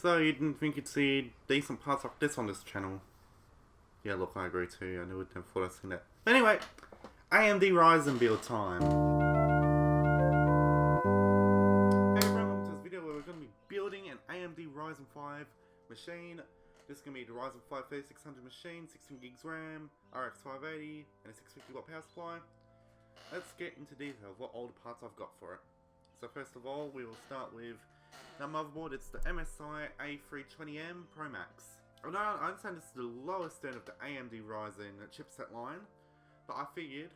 So you didn't think you'd see decent parts like this on this channel? Yeah, look, I agree too. I never thought I'd seen that. But anyway, AMD Ryzen build time. Hey everyone, welcome to this video where we're going to be building an AMD Ryzen 5 machine. This is going to be the Ryzen 5 3600 machine, 16 gigs RAM, RX 580, and a 650 watt power supply. Let's get into detail of what all the parts I've got for it. So first of all, we will start with the motherboard. It's the MSI A320M Pro Max. Now, I understand this is the lowest end of the AMD Ryzen chipset line, but I figured,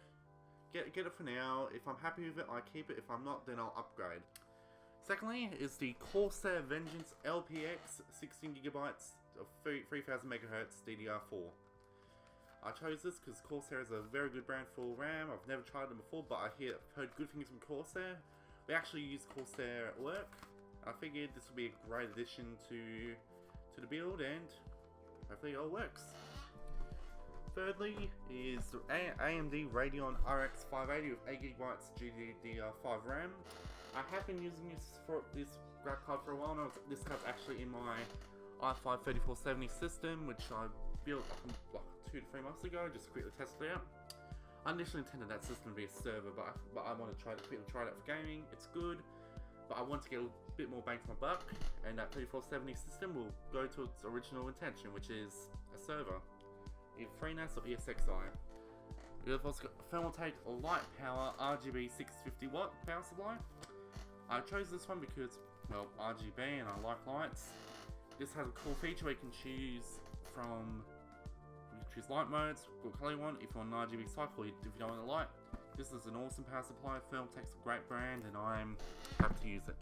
get it for now. If I'm happy with it, I keep it. If I'm not, then I'll upgrade. Secondly is the Corsair Vengeance LPX 16GB of 3000 MHz DDR4. I chose this because Corsair is a very good brand for RAM. I've never tried them before, but I've heard good things from Corsair. We actually use Corsair at work. I figured this would be a great addition to the build, and hopefully it all works. Thirdly is the AMD Radeon RX 580 with 8GB GDDR5 RAM. I have been using this graphic card for a while now. This card's actually in my i5 3470 system, which I built like 2 to 3 months ago, just quickly tested it out. I initially intended that system to be a server, but I want to quickly try it out for gaming. It's good, but I want to get a bit more bang for my buck, and that 3470 system will go to its original intention, which is a server, either FreeNAS or ESXi. We've also got Thermaltake Litepower RGB 650 watt power supply. I chose this one because, well, RGB and I like lights. This has a cool feature where you can choose light modes, what color you want. If you want an RGB cycle, if you don't want a light. This is an awesome power supply. Thermaltake's a great brand, and I'm happy to use it.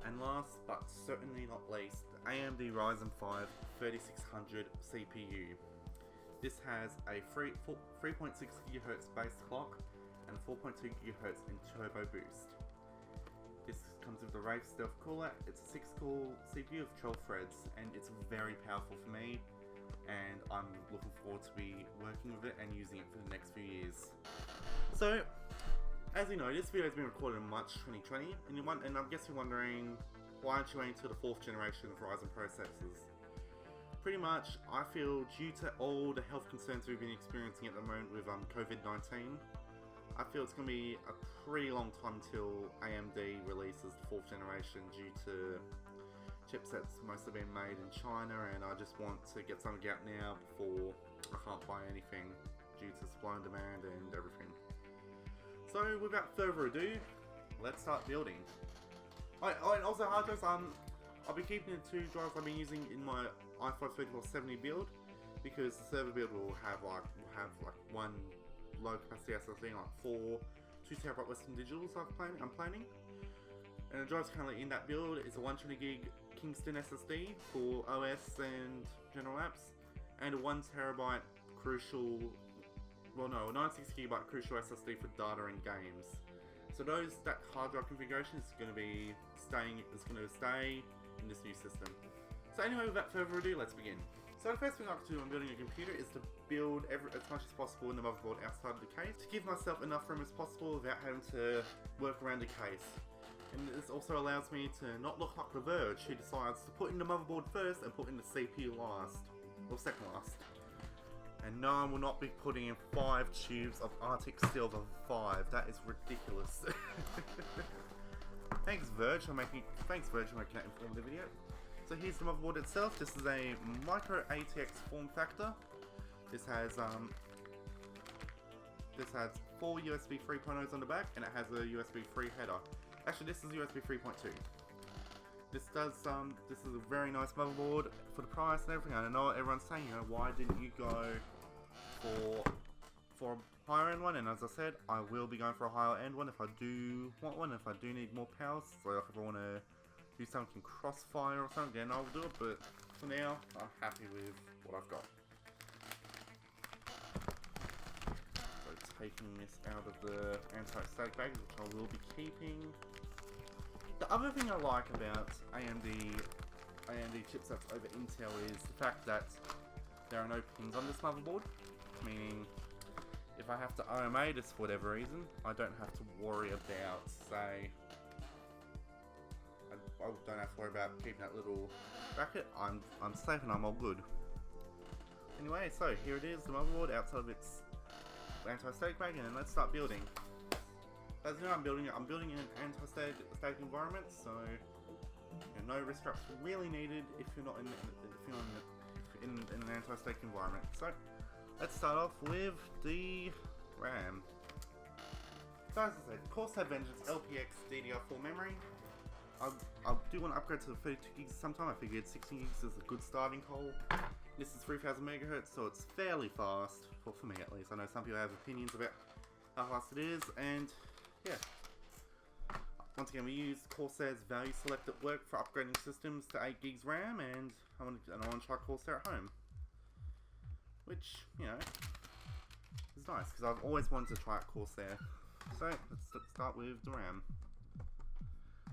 And last but certainly not least, the AMD Ryzen 5 3600 CPU. This has a 3.6 GHz base clock and 4.2 GHz in turbo boost. This comes with the Wraith Stealth cooler. It's a 6-core CPU of 12 threads, and it's very powerful for me, and I'm looking forward to be working with it and using it for the next few years. So, as you know, this video has been recorded in March 2020, and I guess you're wondering, why aren't you waiting until the 4th generation of Ryzen processors? Pretty much, I feel due to all the health concerns we've been experiencing at the moment with COVID-19, I feel it's going to be a pretty long time until AMD releases the 4th generation due to chipsets mostly being made in China, and I just want to get something out now before I can't buy anything due to supply and demand and everything. So without further ado, let's start building. And also hard drives, I'll be keeping the 2 drives I've been using in my i5 3470 build, because the server build will have like one low capacity SSD, like 4 2TB Western Digitals I'm planning. And the drives currently in that build is a 120GB Kingston SSD for OS and general apps, and a 1TB Crucial, well no, 96GB Crucial SSD for data and games. So that hard drive configuration is going to stay in this new system. So anyway, without further ado, let's begin. So the first thing I have to do when building a computer is to build as much as possible in the motherboard outside of the case, to give myself enough room as possible without having to work around the case. And this also allows me to not look like The Verge, who decides to put in the motherboard first and put in the CPU last, or second last. And no, I will not be putting in 5 tubes of Arctic Silver 5. That is ridiculous. Thanks Verge for making that informative video. So here's the motherboard itself. This is a micro ATX form factor. This has 4 USB 3.0s on the back, and it has a USB 3 header. Actually, this is USB 3.2. This is a very nice motherboard for the price and everything. I know everyone's saying, you know, why didn't you go for a higher end one? And as I said, I will be going for a higher end one if I do want one. If I do need more power, so if I want to do something crossfire or something, then I'll do it. But for now, I'm happy with what I've got. So taking this out of the anti-static bag, which I will be keeping. The other thing I like about AMD chipsets over Intel is the fact that there are no pins on this motherboard, meaning if I have to OMA this for whatever reason, I don't have to worry about, say, I don't have to worry about keeping that little bracket. I'm safe and I'm all good. Anyway, so here it is, the motherboard outside of its anti-static bag, and let's start building. As you know, I'm building in an anti-static environment, so no wrist straps really needed if you're not in an anti-static environment. So let's start off with the RAM. So as I said, Corsair Vengeance LPX DDR4 memory. I do want to upgrade to the 32 gigs sometime. I figured 16 gigs is a good starting goal. This is 3000 megahertz, so it's fairly fast, for me at least. I know some people have opinions about how fast it is, and yeah. Once again, we use Corsair's value select at work for upgrading systems to 8 gigs RAM, and I want to try Corsair at home. Which, you know, is nice, because I've always wanted to try out Corsair. So, let's start with the RAM.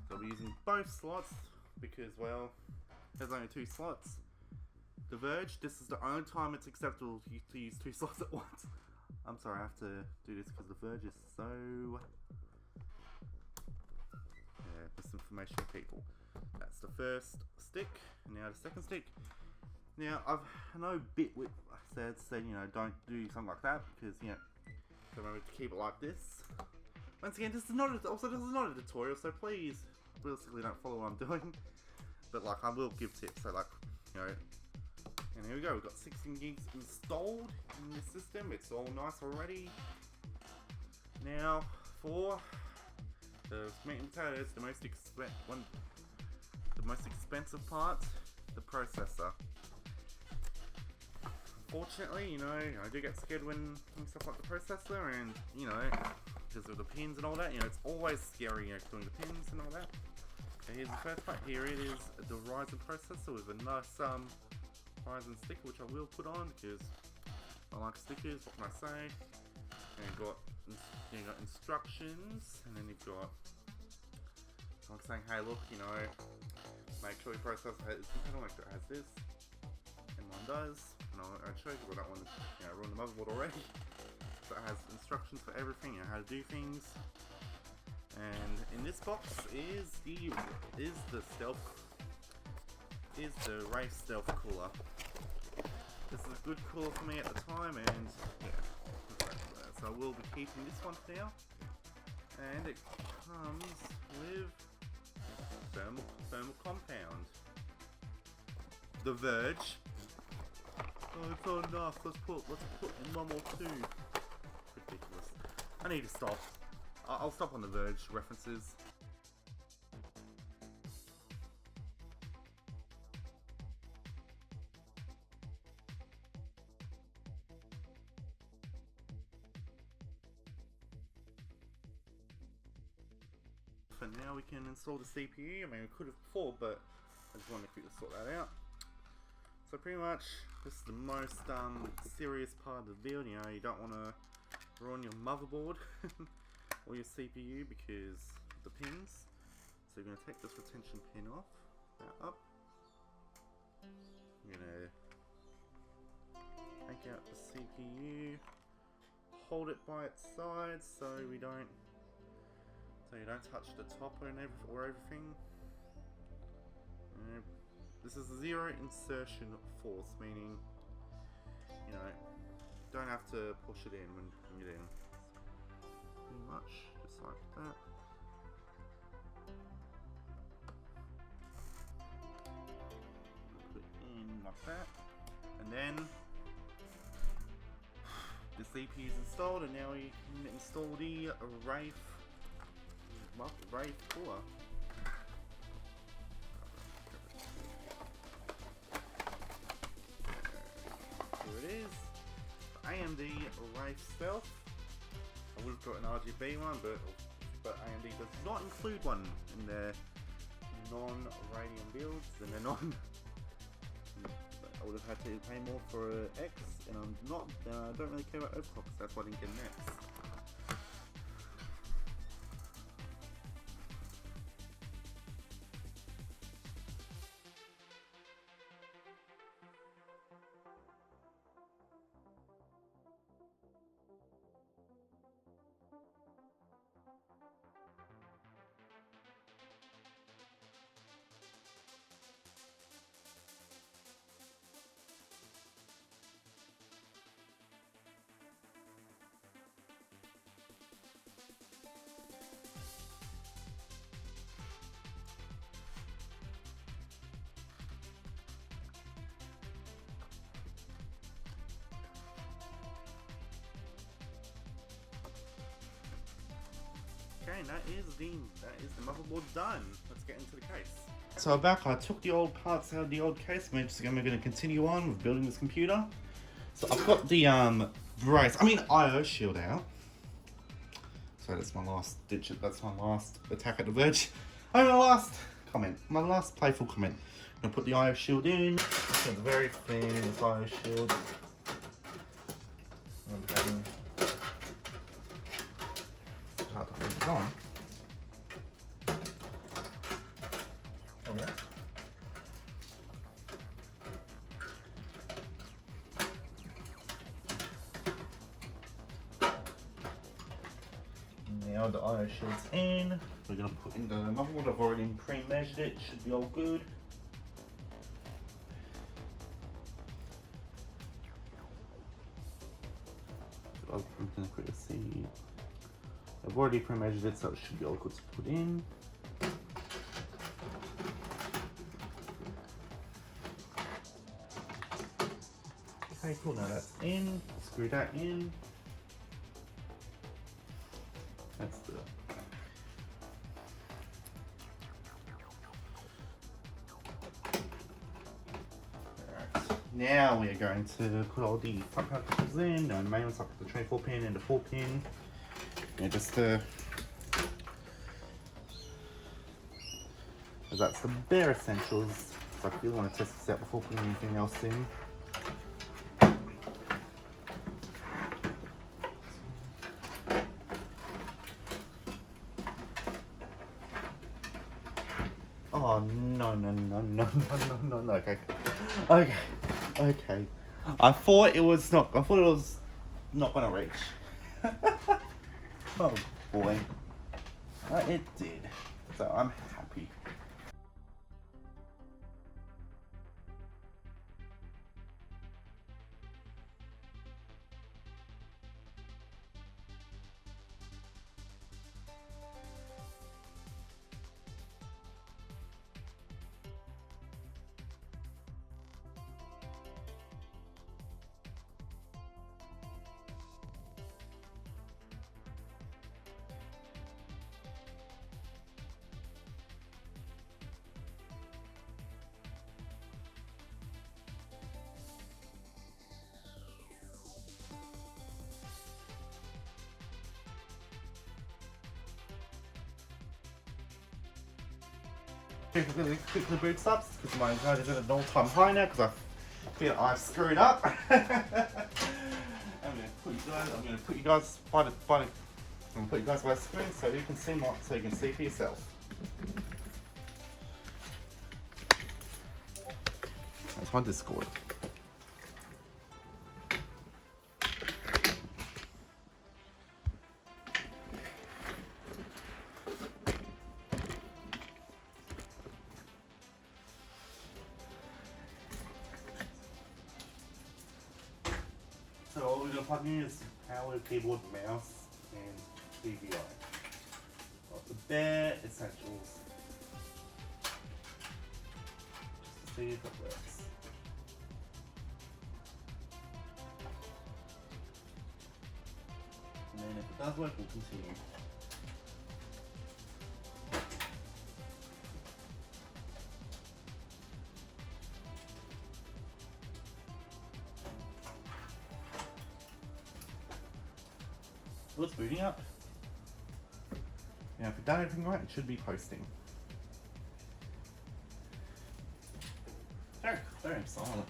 So we're using both slots, because, well, there's only 2 slots. The Verge, this is the only time it's acceptable to use 2 slots at once. I'm sorry, I have to do this because the Verge is so... yeah, misinformation people. That's the first stick, and now the second stick. Now, I know Bitwit said, you know, don't do something like that, because, you know, so remember to keep it like this. Once again, this is not a tutorial, so please, realistically don't follow what I'm doing. But, like, I will give tips, so, like, you know, and here we go, we've got 16 gigs installed in this system. It's all nice already. Now, for the meat and potatoes, the most expensive part, the processor. Unfortunately, you know, I do get scared when doing stuff like the processor, and you know, because of the pins and all that. You know, it's always scary, you know, doing the pins and all that. So here's the first part. Here it is, the Ryzen processor with a nice Ryzen sticker, which I will put on because I like stickers. What can I say? And you've got instructions, and then you've got I'm saying, hey, look, you know, make sure your processor has make sure it has this, and mine does. And I'll show you, but that one, you know, ruined the motherboard already. So it has instructions for everything, you know, how to do things. And in this box is the Race Stealth cooler. This is a good cooler for me at the time, and yeah, so I will be keeping this one for now. And it comes with thermal compound. The Verge. Oh, it's not enough. Let's put in one more too. Ridiculous. I need to stop. I'll stop on the Verge references. For now we can install the CPU. I mean, we could have before, but I just wanted to quickly sort that out. So pretty much, this is the most serious part of the build. You know, you don't want to ruin your motherboard or your CPU because of the pins. So you're going to take this retention pin off, that up. You're going to take out the CPU, hold it by its sides so you don't touch the top or everything. This is zero insertion force, meaning, you know, don't have to push it in when you get in. Pretty much, just like that. Put it in like that, and then the CPU is installed, and now we can install the Wraith cooler. Here it is, AMD Wraith Stealth. I would have got an RGB one, but AMD does not include one in their non-Radeon builds, and they're non. I would have had to pay more for X, and I don't really care about overclocks. That's why I didn't get an X. Okay, that is the motherboard done. Let's get into the case. So back, I took the old parts out of the old case. We're going to continue on with building this computer. So I've got the IO shield out. So that's my last ditch. That's my last attack at the verge. Oh, my last comment. My last playful comment. I'm gonna put the IO shield in. It's very thin. This IO shield. Hard to hold it on. Alright. Now the IO shield's in. We're going to put in the motherboard. I've already pre-measured it. Should be all good. I'm going to quickly see. I've already pre-measured it, so it should be all good to put in. Okay, cool. Now that's in. Screw that in. That's the. Alright. Now we are going to put all the front packages in. The main ones, I'll put the 24 pin and the 4 pin. And just that's the bare essentials. So I really want to test this out before putting anything else in. Oh no. Okay. I thought it was not gonna reach. Oh boy. It did. So I'm happy. Quickly boot stops because my anxiety is at an all-time high now because I feel I've screwed up. I'm gonna put you guys by the screen so you can see for yourself. That's my Discord. So all we're going to plug in is power, keyboard, mouse, and DVI. Got the bare essentials. Just to see if it works. And then if it does work, we'll continue. So it's booting up. Now if you've done everything right, it should be posting. Very silent.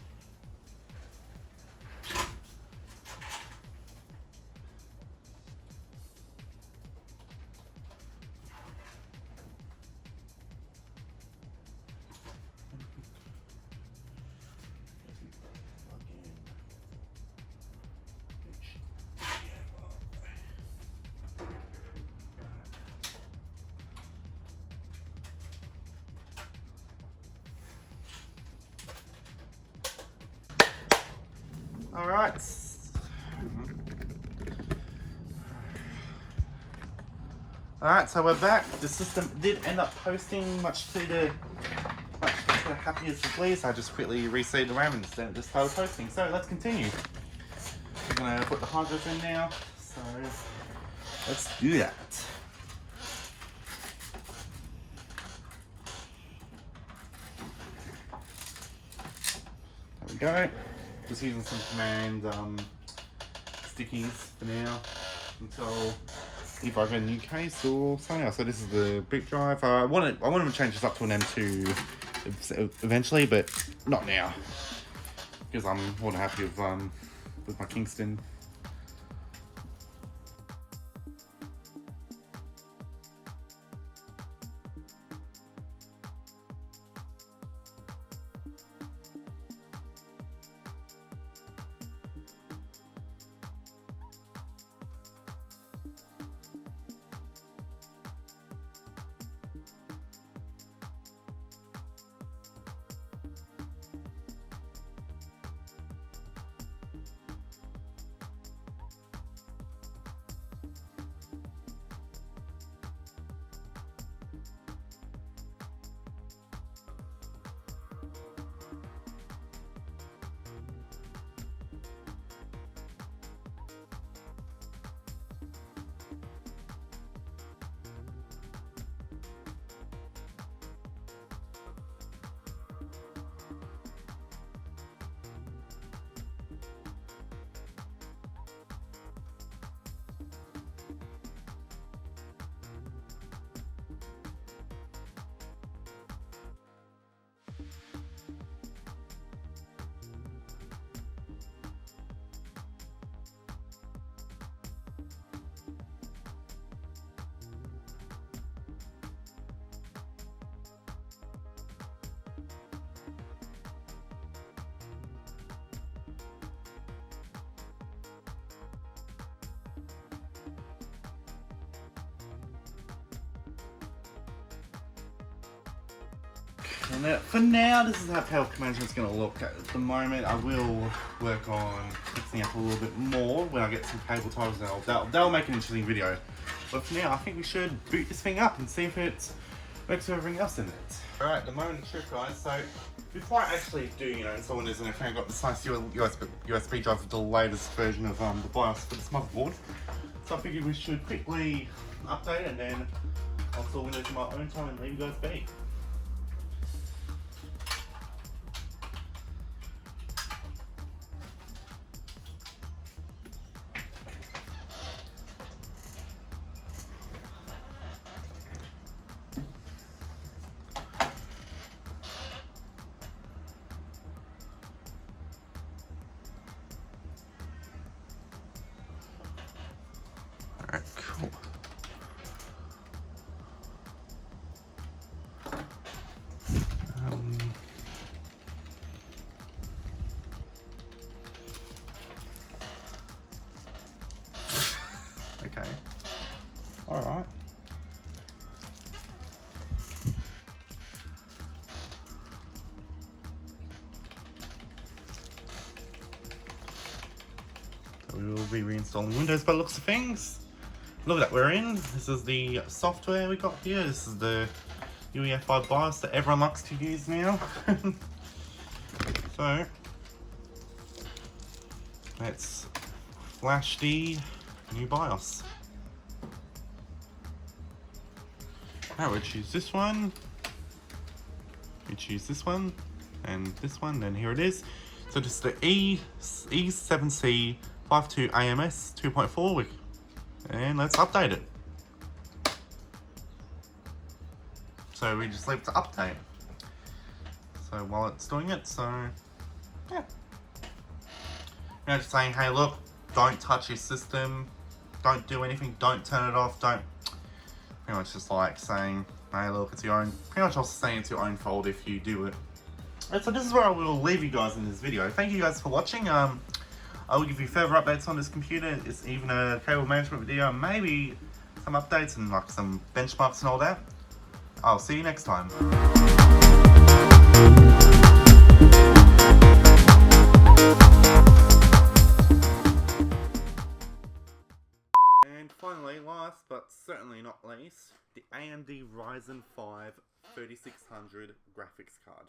Alright. Alright, so we're back. The system did end up posting much to the happiest of please. I just quickly reset the RAM and then it just started posting. So let's continue. We're gonna put the hard drive in now. So let's do that. go. Just using some command stickies for now until either I get a new case or something else. So this is the boot drive. I want to change this up to an M2 eventually, but not now because I'm more than happy with my Kingston. And for now, this is how power management's going to look. At the moment, I will work on fixing up a little bit more when I get some cable ties. That'll make an interesting video. But for now, I think we should boot this thing up and see if it works with everything else in it. Alright, the moment of truth, guys. So before I actually do, install Windows and everything, I've got this nice USB drive with the latest version of the BIOS for this motherboard. So I figured we should quickly update and then I'll install Windows in my own time and leave you guys be. Alright, cool. Okay. Alright. So we will be reinstalling Windows by the looks of things. Look at that, we're in. This is the software we got here. This is the UEFI BIOS that everyone likes to use now. So let's flash the new BIOS. Now we'll choose this one. We choose this one and this one, and here it is. So this is the E7C 52 AMS 2.4. And let's update it. So we just leave it to update. So while it's doing it, so yeah. Just saying, hey look, don't touch your system, don't do anything, don't turn it off, don't. Pretty much just like saying, hey look, it's your own, pretty much also saying it's your own fault if you do it. And so this is where I will leave you guys in this video. Thank you guys for watching. I will give you further updates on this computer. It's even a cable management video, maybe some updates and like some benchmarks and all that. I'll see you next time. And finally, last but certainly not least, the AMD Ryzen 5 3600 graphics card.